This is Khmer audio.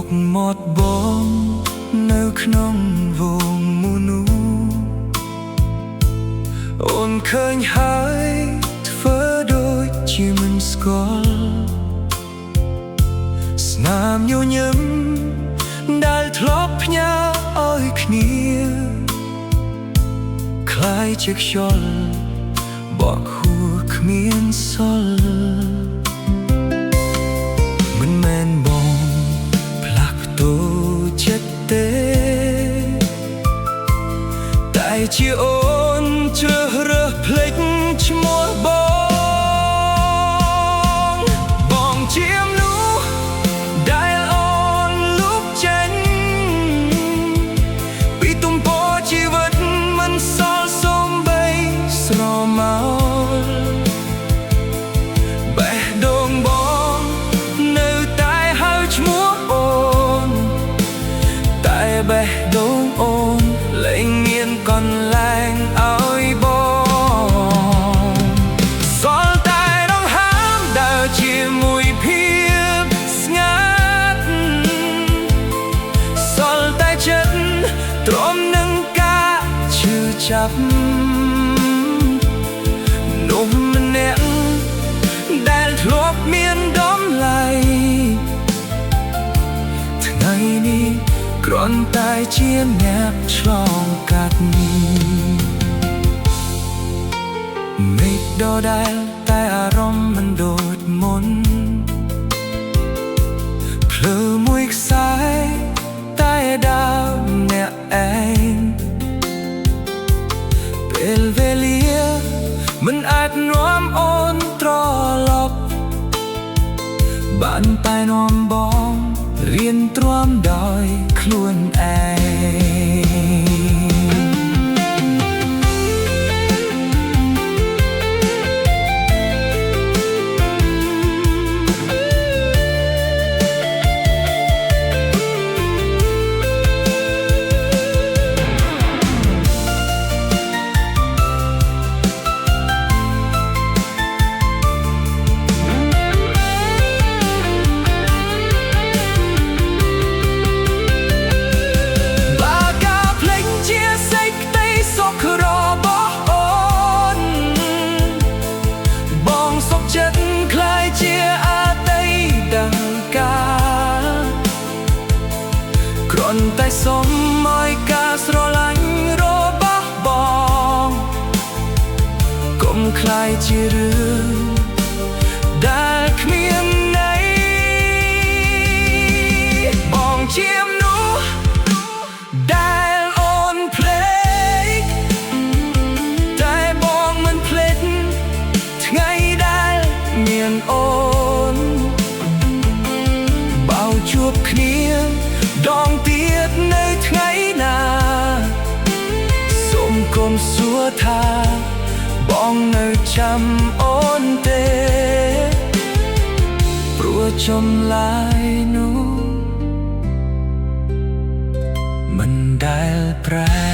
កមាត់បងនៅក្នុងវងមនូអូនឃើញហើយធ្វើដូចជាមិនស្គាល់ស្នាមញញឹមដែលធ្លាប់ផ្ញើឲ្យគ្នាคล้ายជាខ្យល់បក់ហួរគ្មានសល់មិនមែនបងផ្លាស់ប្ដូរចិត្តទេតែជាអូនជ្រើសរើសភ្លេចឈ្មោះបងជាមនុស្សដែលអូនលុបចេញពីទំព័រជីវិតមិនសល់សូម្បីស្រមោលបេះដូងបងនៅតែហៅឈ្មោះអូនតែបេះដូងអូនលែងមានកន្លែងឲ្យបងសល់តែដង្ហើមដើរជាមួយភាពស្ងាត់សល់តែចិត្តទ្រាំនឹងការឈឺចាប់នោះម្នាក់ដែលធ្លាប់មានតម្លៃថ្ងៃនេះគ្រាន់តែជាអ្នកឆ្លងកាត់មេឃដដែលតែអារម្មណ៍មិនដូចមុនភ្លឺមួយខ្សែតែដើរអ្នកឯងពេលវេលាមិនអាចនាំអូនត្រឡប់បានតែនាំបងរៀនទ្រាំដោយខ្លួនឯងតែសុំឲ្យការស្រឡាញ់របស់បងកុំខ្លាយជារឿងដែលគ្មានន័យបងជាមនុស្សដែលអូនភ្លេចតែបងមិនភ្លេចថ្ងៃដែលមានអូនបោជួបគ្នាដងទៀតនៅថ្ងៃណាសូមកុំសួរថាបងនៅចាំអូនទេព្រោះចម្លើយនោះមិនដែលប្រែ